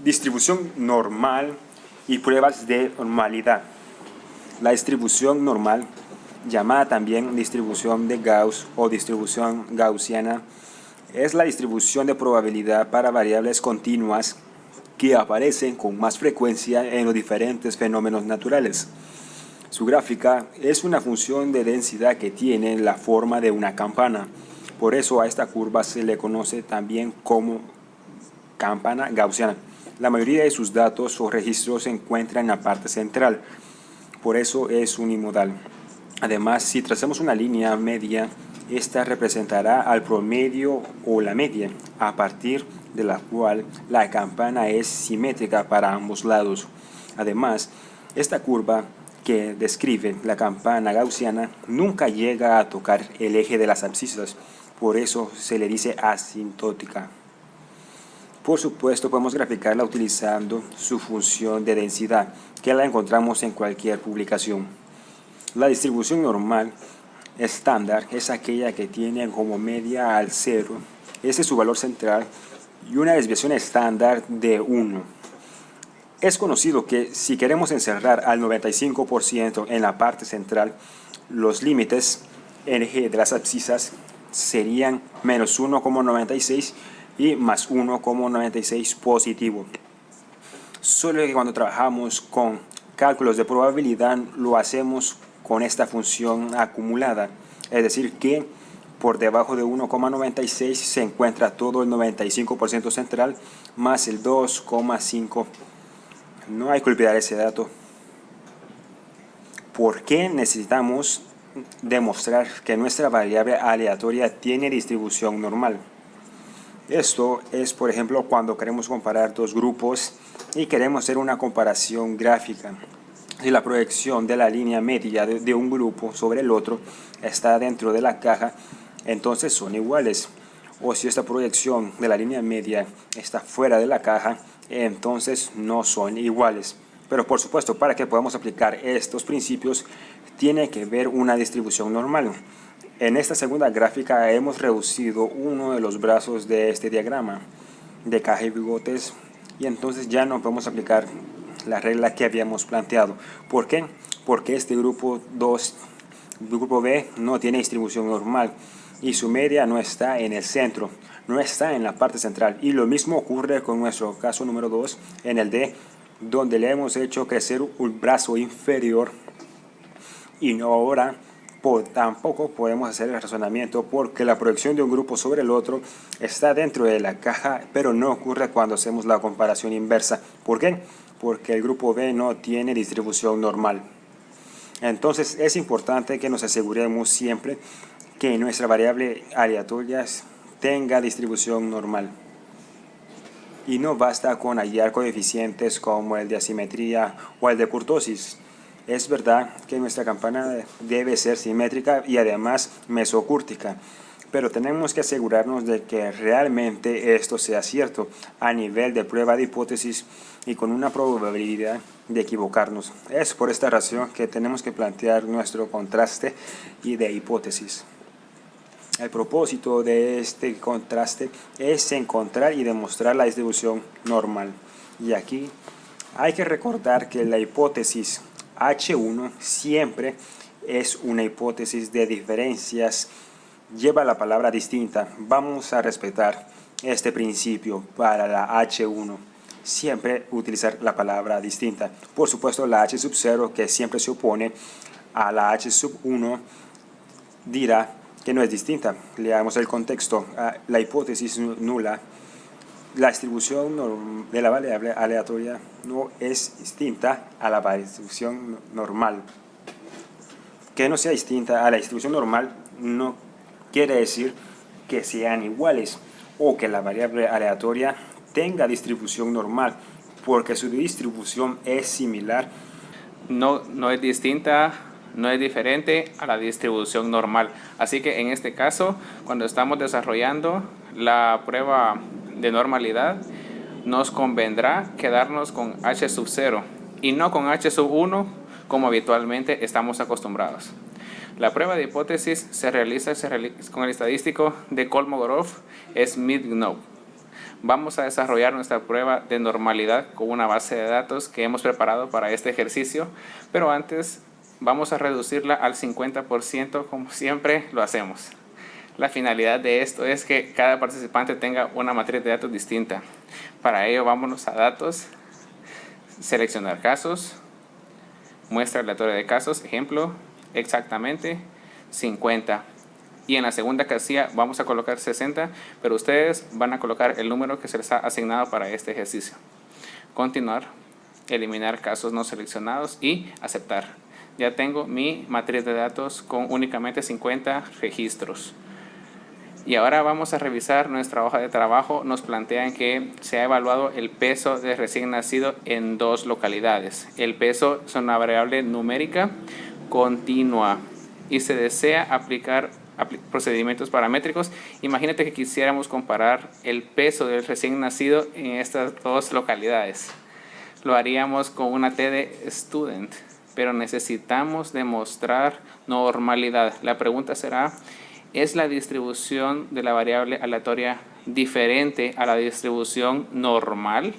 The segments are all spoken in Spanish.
Distribución normal y pruebas de normalidad. La distribución normal, llamada también distribución de Gauss o distribución gaussiana, es la distribución de probabilidad para variables continuas que aparecen con más frecuencia en los diferentes fenómenos naturales. Su gráfica es una función de densidad que tiene la forma de una campana. Por eso a esta curva se le conoce también como campana gaussiana. La mayoría de sus datos o registros se encuentran en la parte central. Por eso es unimodal. Además, si trazamos una línea media, esta representará al promedio o la media, a partir de la cual la campana es simétrica para ambos lados. Además, esta curva que describe la campana gaussiana nunca llega a tocar el eje de las abscisas, por eso se le dice asintótica. Por supuesto, podemos graficarla utilizando su función de densidad, que la encontramos en cualquier publicación. La distribución normal estándar es aquella que tiene como media al 0, ese es su valor central, y una desviación estándar de 1. Es conocido que si queremos encerrar al 95% en la parte central, los límites NG de las abscisas serían menos 1,96 y más 1,96 positivo. Solo que cuando trabajamos con cálculos de probabilidad lo hacemos con esta función acumulada, es decir que por debajo de 1,96 se encuentra todo el 95% central más el 2,5. No hay que olvidar ese dato. ¿Por qué necesitamos demostrar que nuestra variable aleatoria tiene distribución normal? Esto es, por ejemplo, cuando queremos comparar dos grupos y queremos hacer una comparación gráfica. Si la proyección de la línea media de un grupo sobre el otro está dentro de la caja, entonces son iguales. O si esta proyección de la línea media está fuera de la caja, entonces no son iguales. Pero por supuesto, para que podamos aplicar estos principios, tiene que haber una distribución normal. En esta segunda gráfica hemos reducido uno de los brazos de este diagrama de caja y bigotes, y entonces ya no podemos aplicar la regla que habíamos planteado. ¿Por qué? Porque este grupo grupo B no tiene distribución normal y su media no está en el centro, no está en la parte central. Y lo mismo ocurre con nuestro caso número 2 en el D, donde le hemos hecho crecer un brazo inferior y ahora tampoco podemos hacer el razonamiento porque la proyección de un grupo sobre el otro está dentro de la caja, pero no ocurre cuando hacemos la comparación inversa. ¿Por qué? Porque el grupo B no tiene distribución normal. Entonces es importante que nos aseguremos siempre que nuestra variable aleatoria tenga distribución normal. Y no basta con hallar coeficientes como el de asimetría o el de kurtosis. Es verdad que nuestra campana debe ser simétrica y además mesocúrtica, pero tenemos que asegurarnos de que realmente esto sea cierto a nivel de prueba de hipótesis y con una probabilidad de equivocarnos. Es por esta razón que tenemos que plantear nuestro contraste y de hipótesis. El propósito de este contraste es encontrar y demostrar la distribución normal. Y aquí hay que recordar que la hipótesis H1 siempre es una hipótesis de diferencias, lleva la palabra distinta. Vamos a respetar este principio para la H1. Siempre utilizar la palabra distinta. Por supuesto, la H sub 0, que siempre se opone a la H sub 1, dirá que no es distinta. Leamos el contexto. La hipótesis nula, la distribución de la variable aleatoria no es distinta a la distribución normal. Que no sea distinta a la distribución normal no quiere decir que sean iguales o que la variable aleatoria tenga distribución normal, porque su distribución es similar. No es distinta, no es diferente a la distribución normal. Así que en este caso, cuando estamos desarrollando la prueba de normalidad, nos convendrá quedarnos con H sub 0 y no con H sub 1 como habitualmente estamos acostumbrados. La prueba de hipótesis se realiza con el estadístico de Kolmogorov Smith-Knoop. Vamos a desarrollar nuestra prueba de normalidad con una base de datos que hemos preparado para este ejercicio, pero antes vamos a reducirla al 50% como siempre lo hacemos. La finalidad de esto es que cada participante tenga una matriz de datos distinta. Para ello vámonos a datos, seleccionar casos, muestra aleatoria de casos, ejemplo, exactamente 50. Y en la segunda casilla vamos a colocar 60, pero ustedes van a colocar el número que se les ha asignado para este ejercicio. Continuar, eliminar casos no seleccionados y aceptar. Ya tengo mi matriz de datos con únicamente 50 registros. Y ahora vamos a revisar nuestra hoja de trabajo. Nos plantean que se ha evaluado el peso del recién nacido en 2 localidades. El peso es una variable numérica continua y se desea aplicar procedimientos paramétricos. Imagínate que quisiéramos comparar el peso del recién nacido en estas 2 localidades. Lo haríamos con una T de student, pero necesitamos demostrar normalidad. La pregunta será: ¿es la distribución de la variable aleatoria diferente a la distribución normal?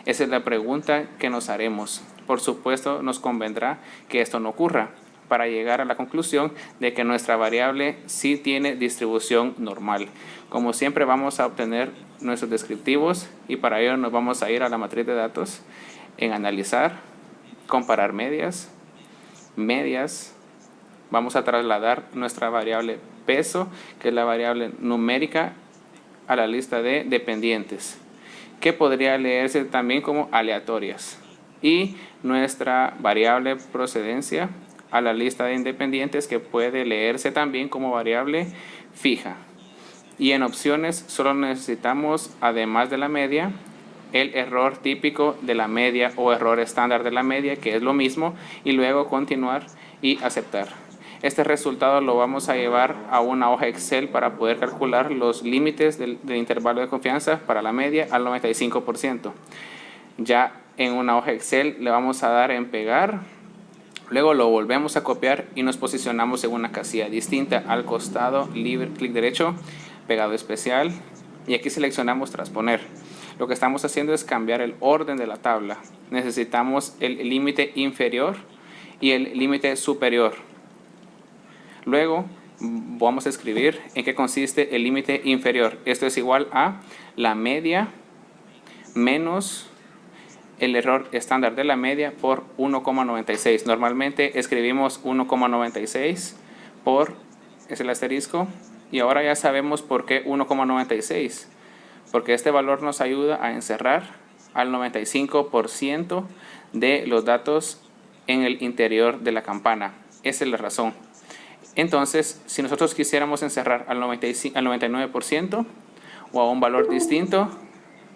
Esa es la pregunta que nos haremos. Por supuesto, nos convendrá que esto no ocurra para llegar a la conclusión de que nuestra variable sí tiene distribución normal. Como siempre, vamos a obtener nuestros descriptivos y para ello nos vamos a ir a la matriz de datos en analizar, comparar medias. Vamos a trasladar nuestra variable peso, que es la variable numérica, a la lista de dependientes, que podría leerse también como aleatorias, y nuestra variable procedencia a la lista de independientes, que puede leerse también como variable fija. Y en opciones solo necesitamos, además de la media, el error típico de la media o error estándar de la media, que es lo mismo, y luego continuar y aceptar. Este resultado lo vamos a llevar a una hoja Excel para poder calcular los límites del intervalo de confianza para la media al 95%. Ya en una hoja Excel le vamos a dar en pegar, luego lo volvemos a copiar y nos posicionamos en una casilla distinta al costado, libre, clic derecho, pegado especial, y aquí seleccionamos transponer. Lo que estamos haciendo es cambiar el orden de la tabla. Necesitamos el límite inferior y el límite superior. Luego vamos a escribir en qué consiste el límite inferior. Esto es igual a la media menos el error estándar de la media por 1,96. Normalmente escribimos 1,96 por, es el asterisco, y ahora ya sabemos por qué 1,96. Porque este valor nos ayuda a encerrar al 95% de los datos en el interior de la campana. Esa es la razón. Entonces, si nosotros quisiéramos encerrar al 99% o a un valor distinto,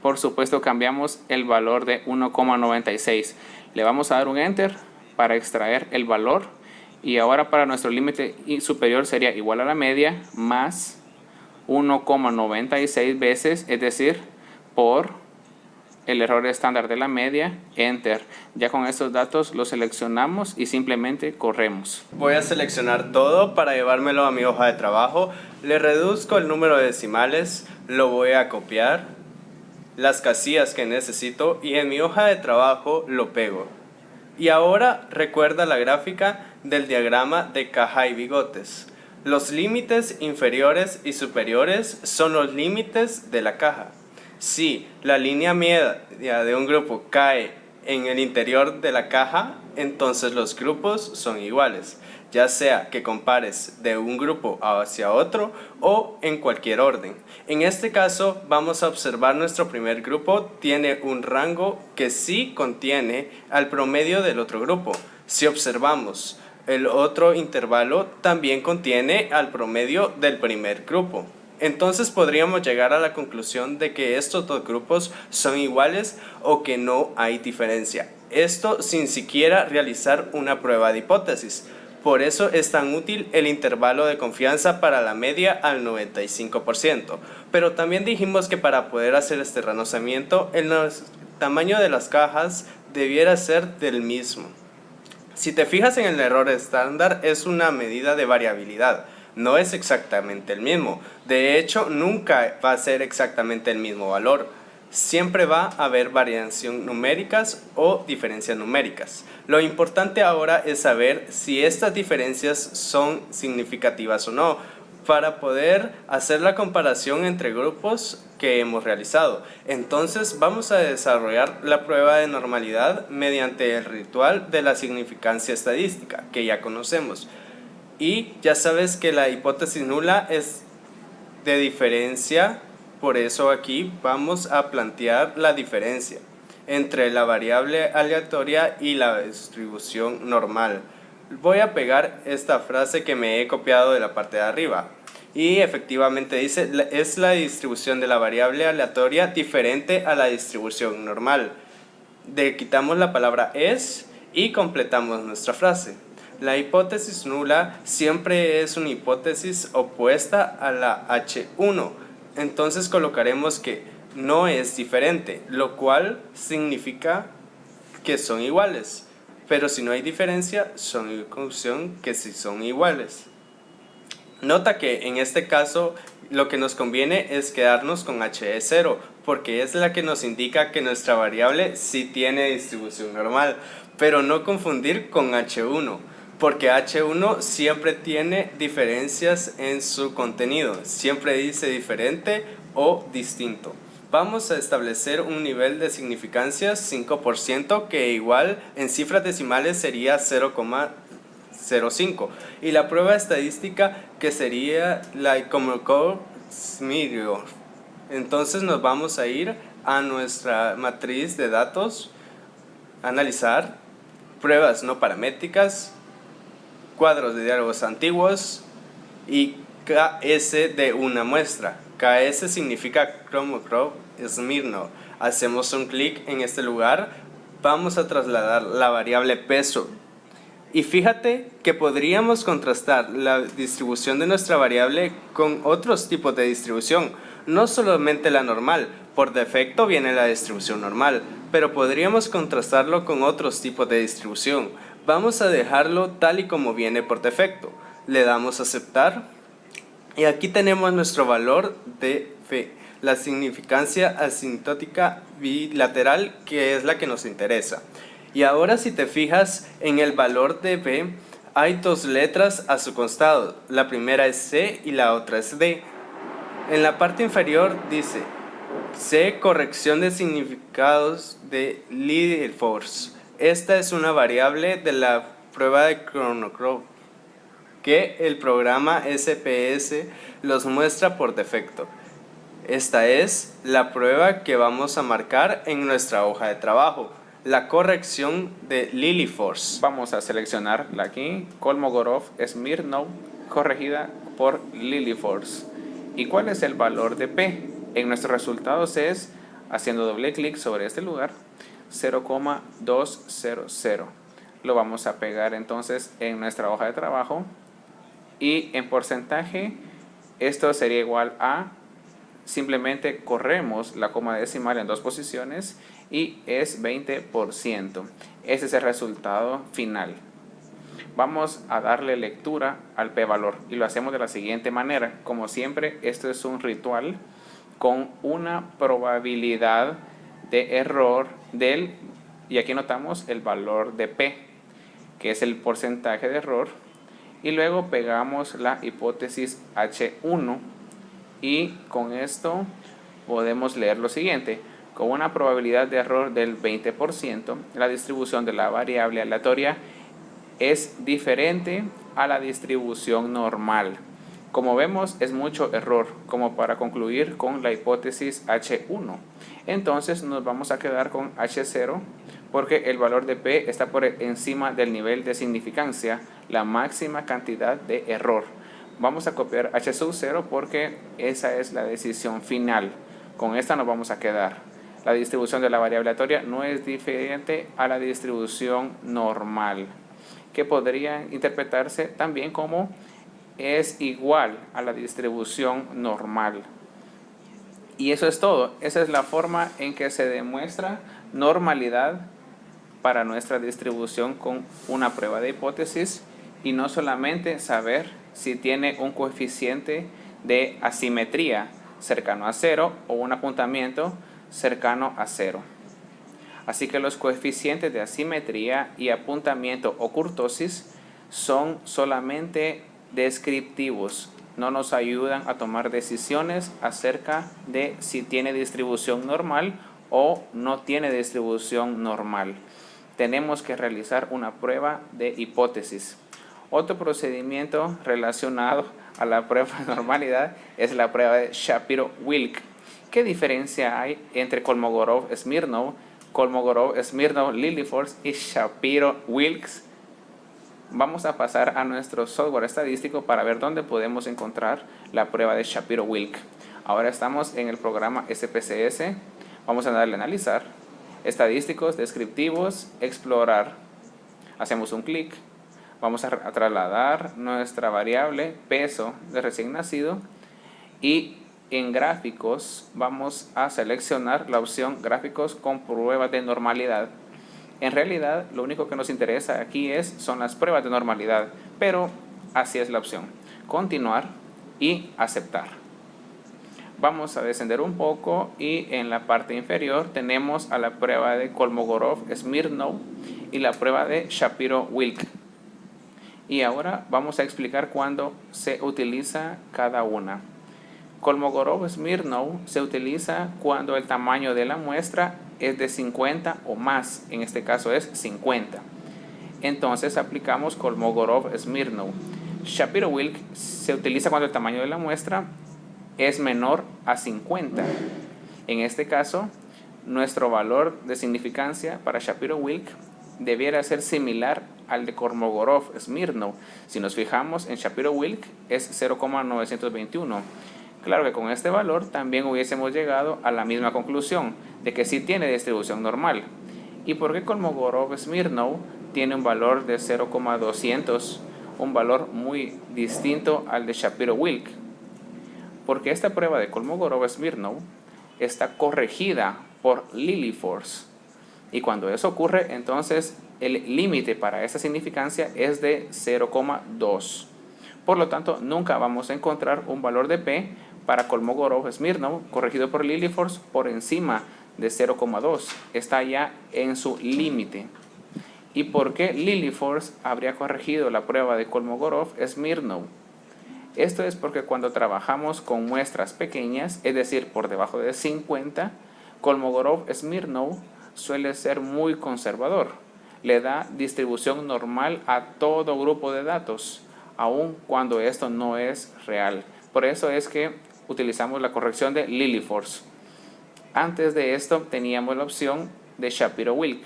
por supuesto cambiamos el valor de 1,96. Le vamos a dar un Enter para extraer el valor, y ahora para nuestro límite superior sería igual a la media más 1,96 veces, es decir, por el error estándar de la media, Enter. Ya con estos datos los seleccionamos y simplemente corremos. Voy a seleccionar todo para llevármelo a mi hoja de trabajo. Le reduzco el número de decimales, lo voy a copiar, las casillas que necesito, y en mi hoja de trabajo lo pego. Y ahora recuerda la gráfica del diagrama de caja y bigotes. Los límites inferiores y superiores son los límites de la caja. Si la línea media de un grupo cae en el interior de la caja, entonces los grupos son iguales, ya sea que compares de un grupo hacia otro o en cualquier orden. En este caso vamos a observar nuestro primer grupo tiene un rango que sí contiene al promedio del otro grupo. Si observamos el otro intervalo, también contiene al promedio del primer grupo. Entonces podríamos llegar a la conclusión de que estos dos grupos son iguales o que no hay diferencia. Esto sin siquiera realizar una prueba de hipótesis. Por eso es tan útil el intervalo de confianza para la media al 95%. Pero también dijimos que para poder hacer este razonamiento, el tamaño de las cajas debiera ser del mismo. Si te fijas en el error estándar, es una medida de variabilidad. No es exactamente el mismo. De hecho, nunca va a ser exactamente el mismo valor. siempre va a haber variación numéricas o diferencias numéricas. Lo importante ahora es saber si estas diferencias son significativas o no, para poder hacer la comparación entre grupos que hemos realizado. Entonces vamos a desarrollar la prueba de normalidad mediante el ritual de la significancia estadística, que ya conocemos. Y ya sabes que la hipótesis nula es de diferencia, por eso aquí vamos a plantear la diferencia entre la variable aleatoria y la distribución normal. Voy a pegar esta frase que me he copiado de la parte de arriba. Y efectivamente dice, es la distribución de la variable aleatoria diferente a la distribución normal. Quitamos la palabra es y completamos nuestra frase. La hipótesis nula siempre es una hipótesis opuesta a la H1. Entonces colocaremos que no es diferente, lo cual significa que son iguales. Pero si no hay diferencia, son en conclusión que sí son iguales. Nota que en este caso lo que nos conviene es quedarnos con h de 0, porque es la que nos indica que nuestra variable sí tiene distribución normal, pero no confundir con h1, porque h1 siempre tiene diferencias en su contenido, siempre dice diferente o distinto. Vamos a establecer un nivel de significancia 5%, que igual en cifras decimales sería 0,05, y la prueba estadística que sería la Kolmogorov-Smirnov. Entonces nos vamos a ir a nuestra matriz de datos, analizar pruebas no paramétricas, cuadros de diálogos antiguos y KS de una muestra. KS significa Kolmogorov-Smirnov. Hacemos un clic en este lugar, vamos a trasladar la variable peso. Y fíjate que podríamos contrastar la distribución de nuestra variable con otros tipos de distribución, no solamente la normal. Por defecto viene la distribución normal, pero podríamos contrastarlo con otros tipos de distribución. Vamos a dejarlo tal y como viene por defecto. Le damos a aceptar y aquí tenemos nuestro valor de P, la significancia asintótica bilateral, que es la que nos interesa. Y ahora si te fijas en el valor de B, hay dos letras a su costado. La primera es C y la otra es D. En la parte inferior dice C, corrección de significados de Lidl-Force. Esta es una variable de la prueba de Kolmogorov que el programa SPS los muestra por defecto. Esta es la prueba que vamos a marcar en nuestra hoja de trabajo, la corrección de Lidl-Force. Vamos a seleccionarla aquí, Kolmogorov-Smirnov, corregida por Lidl-Force. ¿Y cuál es el valor de P? En nuestros resultados es, haciendo doble clic sobre este lugar, 0,200. Lo vamos a pegar entonces en nuestra hoja de trabajo y en porcentaje esto sería igual a, simplemente corremos la coma decimal en dos posiciones y es 20%. Ese es el resultado final. Vamos a darle lectura al p-valor y lo hacemos de la siguiente manera. Como siempre, esto es un ritual con una probabilidad de error del, y aquí notamos el valor de p, que es el porcentaje de error, y luego pegamos la hipótesis H1 y con esto podemos leer lo siguiente: con una probabilidad de error del 20%, la distribución de la variable aleatoria es diferente a la distribución normal. Como vemos, es mucho error como para concluir con la hipótesis H1. Entonces nos vamos a quedar con H0 porque el valor de P está por encima del nivel de significancia, la máxima cantidad de error. Vamos a copiar H sub 0 porque esa es la decisión final. Con esta nos vamos a quedar. La distribución de la variable aleatoria no es diferente a la distribución normal, que podría interpretarse también como es igual a la distribución normal. Y eso es todo. Esa es la forma en que se demuestra normalidad para nuestra distribución con una prueba de hipótesis, y no solamente saber si tiene un coeficiente de asimetría cercano a 0 o un apuntamiento cercano a 0. Así que los coeficientes de asimetría y apuntamiento o kurtosis son solamente descriptivos, no nos ayudan a tomar decisiones acerca de si tiene distribución normal o no tiene distribución normal. Tenemos que realizar una prueba de hipótesis. Otro procedimiento relacionado a la prueba de normalidad es la prueba de Shapiro-Wilk. ¿Qué diferencia hay entre Kolmogorov-Smirnov, Kolmogorov-Smirnov-Lilliefors y Shapiro-Wilks? Vamos a pasar a nuestro software estadístico para ver dónde podemos encontrar la prueba de Shapiro-Wilk. Ahora estamos en el programa SPSS. Vamos a darle a analizar, estadísticos, descriptivos, explorar. Hacemos un clic. Vamos a trasladar nuestra variable peso de recién nacido y en gráficos vamos a seleccionar la opción gráficos con pruebas de normalidad. En realidad lo único que nos interesa aquí son las pruebas de normalidad, pero así es la opción. Continuar y aceptar. Vamos a descender un poco y en la parte inferior tenemos a la prueba de Kolmogorov-Smirnov y la prueba de Shapiro-Wilk. Y ahora vamos a explicar cuándo se utiliza cada una. Kolmogorov-Smirnov se utiliza cuando el tamaño de la muestra es de 50 o más, en este caso es 50. Entonces aplicamos Kolmogorov-Smirnov. Shapiro-Wilk se utiliza cuando el tamaño de la muestra es menor a 50. En este caso, nuestro valor de significancia para Shapiro-Wilk debiera ser similar al de Kolmogorov-Smirnov. Si nos fijamos en Shapiro-Wilk es 0,921. Claro que con este valor también hubiésemos llegado a la misma conclusión de que sí tiene distribución normal. ¿Y por qué Kolmogorov-Smirnov tiene un valor de 0,200? Un valor muy distinto al de Shapiro-Wilk. Porque esta prueba de Kolmogorov-Smirnov está corregida por Lilliefors. Y cuando eso ocurre, entonces el límite para esa significancia es de 0,2. Por lo tanto, nunca vamos a encontrar un valor de P para Kolmogorov-Smirnov corregido por Lilliefors por encima de 0,2. Está ya en su límite. ¿Y por qué Lilliefors habría corregido la prueba de Kolmogorov-Smirnov? Esto es porque cuando trabajamos con muestras pequeñas, es decir, por debajo de 50, Kolmogorov-Smirnov suele ser muy conservador. Le da distribución normal a todo grupo de datos, aun cuando esto no es real. Por eso es que utilizamos la corrección de Lilliefors. Antes de esto teníamos la opción de Shapiro-Wilk.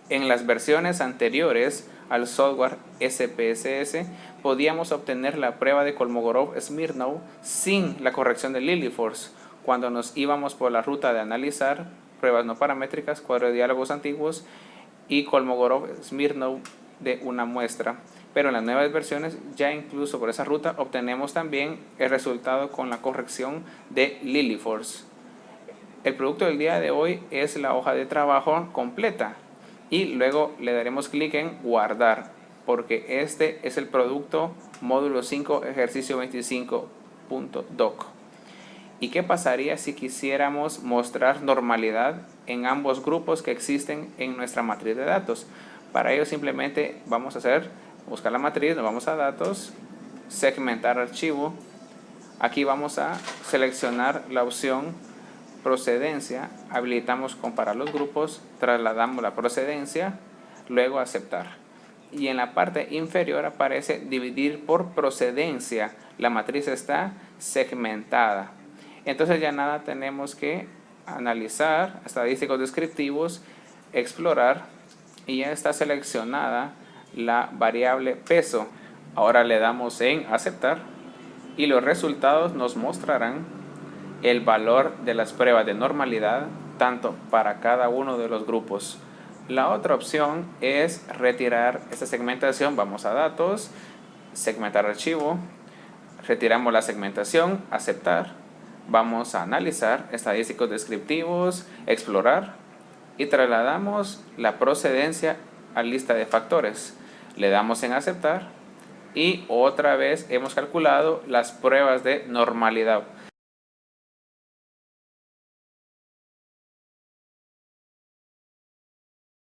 En las versiones anteriores al software SPSS podíamos obtener la prueba de Kolmogorov-Smirnov sin la corrección de Lilliefors cuando nos íbamos por la ruta de analizar pruebas no paramétricas, cuadro de diálogos antiguos y Kolmogorov-Smirnov de una muestra. Pero en las nuevas versiones ya incluso por esa ruta obtenemos también el resultado con la corrección de Lilliefors. El producto del día de hoy es la hoja de trabajo completa y luego le daremos clic en guardar porque este es el producto módulo 5 ejercicio 25.doc. ¿Y qué pasaría si quisiéramos mostrar normalidad en ambos grupos que existen en nuestra matriz de datos? Para ello simplemente vamos a buscar la matriz, nos vamos a datos, segmentar archivo. Aquí vamos a seleccionar la opción procedencia, habilitamos comparar los grupos, trasladamos la procedencia, luego aceptar. Y en la parte inferior aparece dividir por procedencia. La matriz está segmentada. Entonces ya nada tenemos que analizar, estadísticos descriptivos, explorar y ya está seleccionada la variable peso. Ahora le damos en aceptar y los resultados nos mostrarán el valor de las pruebas de normalidad tanto para cada uno de los grupos. La otra opción es retirar esta segmentación. Vamos a datos, segmentar archivo, retiramos la segmentación, aceptar. Vamos a analizar estadísticos descriptivos, explorar y trasladamos la procedencia a lista de factores. Le damos en aceptar y otra vez hemos calculado las pruebas de normalidad.